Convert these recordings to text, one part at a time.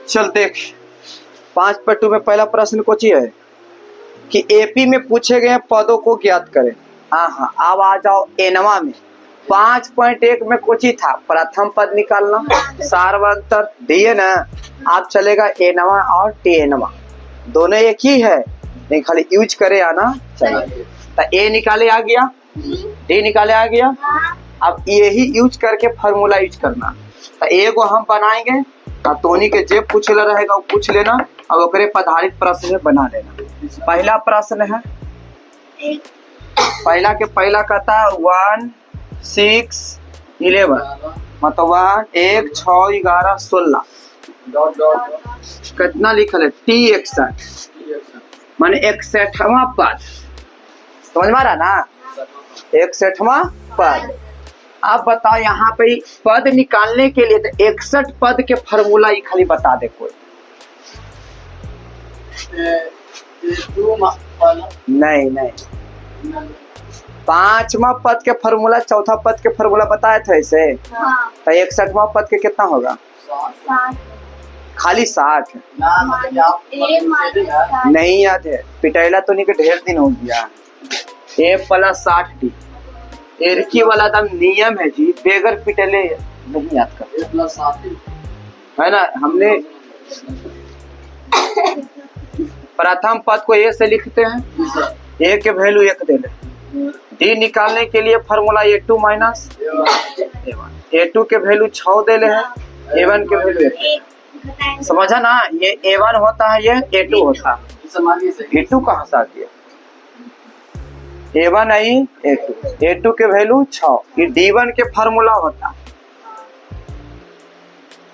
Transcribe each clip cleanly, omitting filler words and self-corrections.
चल देख 5.2 में पहला प्रश्न कुछ है कि एपी में पूछे गए पदों को ज्ञात करें। हाँ, अब आ जाओ एनवा में। 5.1 में कुछ ही था, प्रथम पद निकालना, सार्वंतर दिए ना। आप चलेगा एनवा और टी एनवा, दोनों एक ही है, नहीं खाली यूज करे आना चाहिए। तो ए निकाले आ गया, डी निकाले आ गया। अब यही यूज करके फॉर्मूला यूज करना। तो ए को हम बनाएंगे, तोनी के जे पूछेला रहेगा वो पूछ लेना और ओकरे पर आधारित प्रश्न बना लेना। पहला प्रश्न है, पहला के पहला कहता 1 6 11 मतलब 1 6 11 16 कितना लिखल है टी 61 माने 61वां पद। समझ में आ रहा ना, 61वां पद। अब बताओ यहाँ पे पद निकालने के लिए तो 61 पद के फॉर्मूला ही खाली बता दे कोई। नहीं 5वां पद के फॉर्मूला, चौथा पद के फॉर्मूला बताए थे ऐसे। तो 61वां पद के कितना होगा? खाली 60 नहीं याद है, पिटैला तो नहीं के ढेर दिन हो गया। ए प्लस 60 एरकी वाला दम नियम है जी, बेगर पिटले नहीं याद करते है ना। हमने प्रथम पद को ए से लिखते हैं, ए के वैल्यू 1 दे ले। डी निकालने के लिए formula A2 minus A1, A2 के वैल्यू 6 दे ले है, A1 के वैल्यू 1। समझा ना, ये A1 होता है, ये A2 होता है। A2 कहाँ से आ गया? A1 नहीं A2 के वैल्यू 6, ये D1 के फॉर्मूला होता।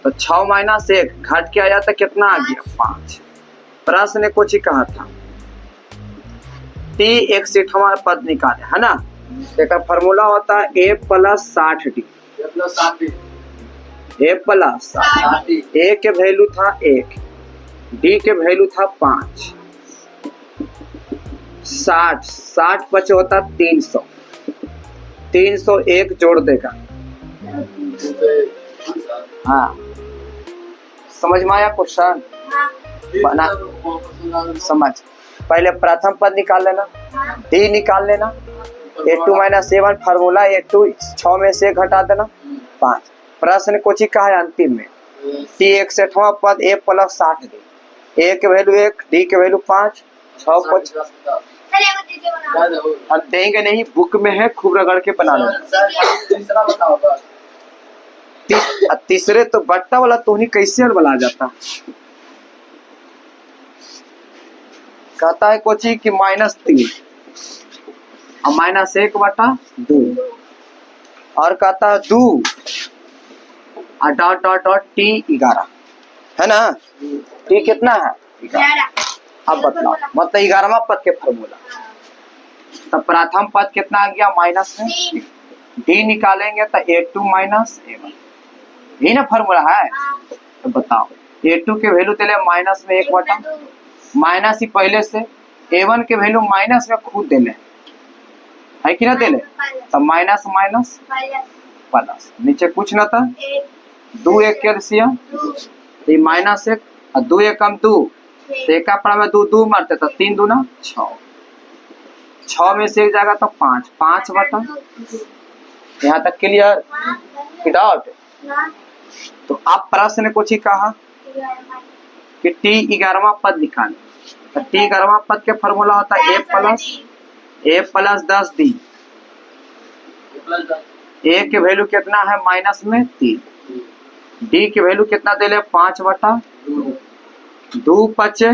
तो 6 माइनस 1 घट के आया तो कितना आ गया? 5। प्रश्न ने कुछ ही कहा था T 61वां पद निकाले है ना। एक फॉर्मूला होता है A plus 60D, A plus 60, A के वैल्यू था 1, D के वैल्यू था 5। 60 बचे होता 300, 301 जोड़ देगा। हाँ समझ में आया क्वेश्चन? बना समझ। पहले प्रथम पद निकाल लेना, डी निकाल लेना, A2 minus A1 formula A2 6 में से घटा देना 5। प्रश्न कुछ ही कहा है अंतिम में T 61वां पद A प्लस 60D, A के वैल्यू 1, D के वैल्यू 5, 6 5 हम देंगे नहीं, बुक में है, खूब रगड़ के बना लो। तीसरे तो बट्टा वाला तो नहीं कैसे बना जाता। कहता है कोची कि -3 और -1/2 और कहता है 2 और डॉट डॉट डॉट T 11 है ना। T कितना है? 11। अब बतलाओ, मतलब 11वां पद के फॉर्मूला। तो प्रथम पद कितना आ गया? माइनस में D निकालेंगे तो A2 माइनस A1, यही ना फॉर्मूला है। तो बताओ A2 के वैल्यू दे ले माइनस में 1/, माइनस ही पहले से, A1 के वैल्यू माइनस में खुद दे ले है कि ना दे ले। तो माइनस माइनस प्लस, नीचे कुछ ना था, 2 1 कैल्सियम, ये -1 और 2 1 कम 2, तो एक पड़ा में 2 2 मारते तो 3 दूना 6, 6 में से एक जाएगा तो 5, 5/, यहाँ तक क्लियर? डाउट? तो आप प्रश्न ने कुछ ही कहा कि T 11वां पद निकालें। तो T 11वां पद के फॉर्मूला होता है A प्लस 10D, A के वैल्यू कितना है? माइनस में 3, D के वैल्यू कितना दे ले? 5/2, 2 बचे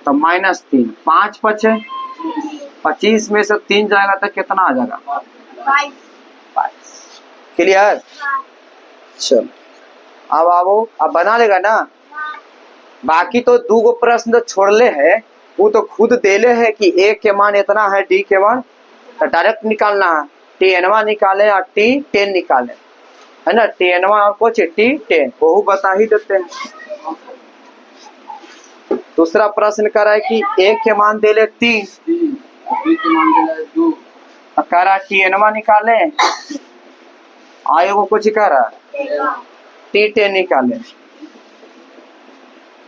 तो -3, 5 बचे, 25 में से 3 जाएगा तो कितना आ जाएगा? 22। क्लियर? चलो अब आओ, अब बना लेगा ना। बाकी तो 2 गो प्रश्न तो छोड़ ले है, वो तो खुद दे ले है कि A के मान इतना है, D के मान, तो डायरेक्ट निकालना है। T निकाले और T10 निकाले है ना। T और कुछ T10 वो बता ही देते हैं। दूसरा प्रश्न कर रहा है कि A के मान दे ले 3, कह रहा T निकाले आयो को कुछ कह रहा है T10 निकाले,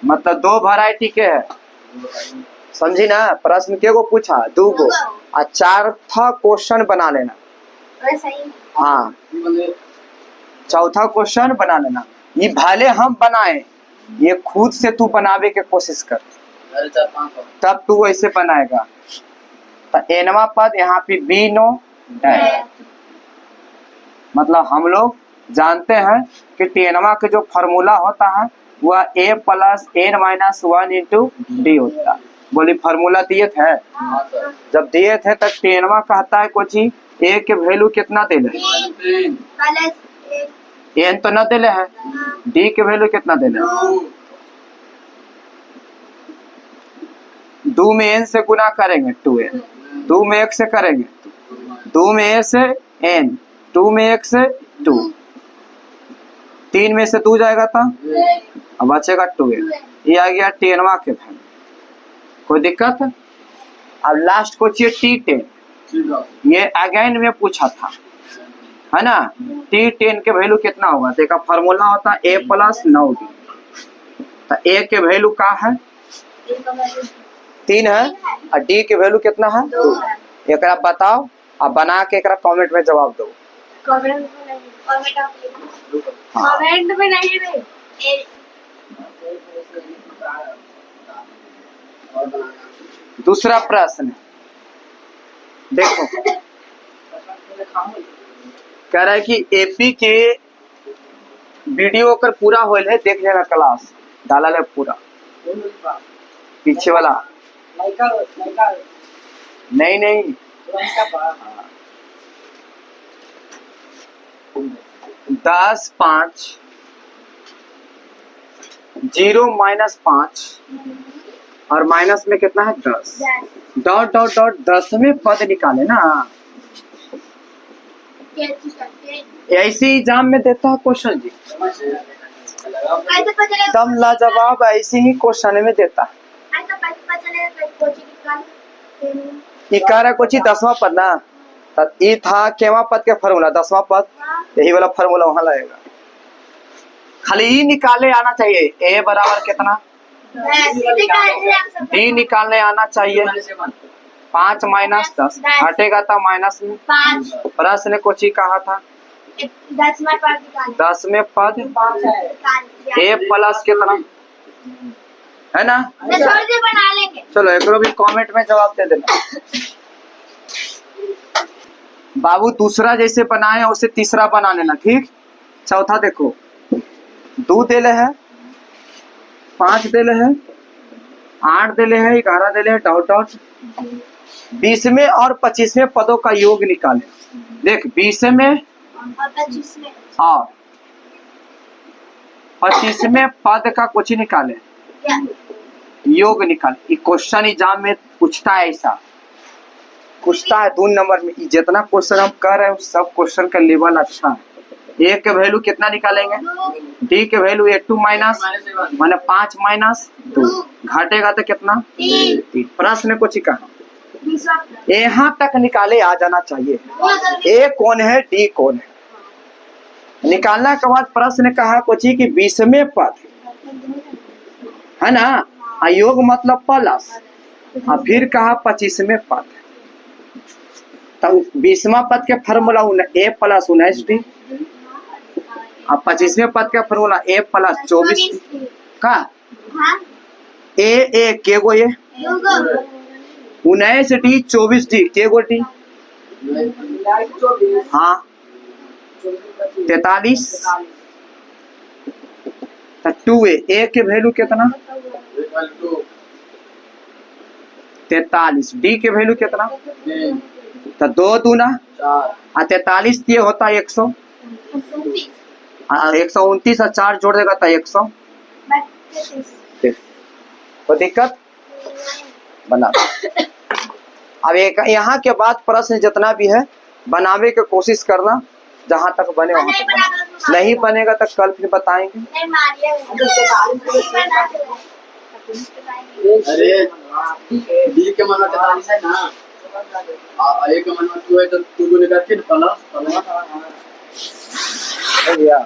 मतलब दो वैरायटी के है, समझी ना। प्रश्न के को पूछा, दो को, और चौथा क्वेश्चन बना लेना। हाँ, चौथा क्वेश्चन बना लेना। ये भले हम बनाए, ये खुद से तू बनावे के कोशिश कर, तब तू ऐसे बनाएगा। तो एनवा पद यहाँ पे बी नो है, मतलब हम लोग जानते हैं कि टेनवा के जो फॉर्मूला होता है वह a plus n minus 1 into D होता है। बोली फॉर्मूला दिए थे, जब दिए थे तब टेनवा कहता है कुछ ही a के वैल्यू कितना दे ले, n तो न दे है, d के वैल्यू कितना दे ले, 2 में n से गुना करेंगे 2n, 2 में 1 से करेंगे, 2 में a से n, 2 में 1 से 2, 3 में से 2 जाएगा था, अब बचेगा 2n। ये आ गया टेनवा के वैल्यू, कोई दिक्कत। अब लास्ट को चाहिए T10, ये अगेन में पूछा था, है ना। T10 के वैल्यू कितना होगा, देखा फॉर्मूला होता है a प्लस 9d, तो a के वैल्यू का है 3 है, और d के वैल्यू कितना है 2। एक बताओ, अब बना के एक कमेंट में जवाब दो। कमेंट में नहीं दे। दूसरा प्रश्न देखो, कह रहा है कि एपी के वीडियो कर पूरा होल है, देख लेना क्लास डाला है पूरा, पीछे वाला नहीं 10 5 0 माइनस 5 और माइनस में कितना है 10, डॉट डॉट डॉट 10वें पद निकाले ना। ऐसे एग्जाम में देता है क्वेश्चन जी, दम लाजवाब ऐसे ही क्वेश्चन में देता है। ये कह रहा कुछ ही 10वां पद ना, ये था केवा पद के फॉर्मूला 10वां पद, यही वाला फॉर्मूला वहां लगेगा, खाली ई निकाले आना चाहिए। a बराबर कितना, d निकालने आना चाहिए, 5 माइनस 10 हटेगा था माइनस में, प्रश्न ने कुछ ही कहा था 10वें पद a प्लस कितना है ना। बना लेंगे, चलो एक भी कमेंट में जवाब दे देना बाबू। दूसरा जैसे बनाए उसे तीसरा बना लेना, ठीक। चौथा देखो, 2 देले है, 5 देले है, 8 देले है, 11 देले है, डॉट डॉट 20वें और 25वें पदों का योग निकाले। देख 20वें और 25वें पद का कुछ निकाले, योग निकाले। क्वेश्चन एग्जाम में पूछता है, ऐसा पूछता है 2 नंबर में। जितना क्वेश्चन हम कर रहे हैं सब क्वेश्चन का लेवल अच्छा है। ए के वैल्यू कितना निकालेंगे, डी के वैल्यू 2 माइनस माने 5 माइनस 2, घटेगा तो कितना 3। प्रश्न कुछ ही कहा, यहाँ तक निकाले आ जाना चाहिए। ए कौन है, डी कौन है, निकालने के बाद प्रश्न कहा कुछ ही कि 20वें पद है ना, योग मतलब प्लस, और फिर कहा 25वें पद, तब 20वां पद के फॉर्मूला a प्लस 19d, और 25वें पद का फॉर्मूला a प्लस 24 का ए के गो ये 19d 24d के गो डी, हाँ 43, 2a ए के वैल्यू कितना 43, डी के वैल्यू कितना, तो 2 दूना 43 ये होता है 100, 129 और 4 जोड़ देगा तो 100। कोई दिक्कत बना। अब एक यहाँ के बाद प्रश्न जितना भी है बनावे की कोशिश करना, जहाँ तक बने वहाँ तक। नहीं बनेगा तो कल फिर बताएंगे। अरे डी के मन 43 है ना, एक मन 2 है तो 2 गुने करके प्लस हो गया।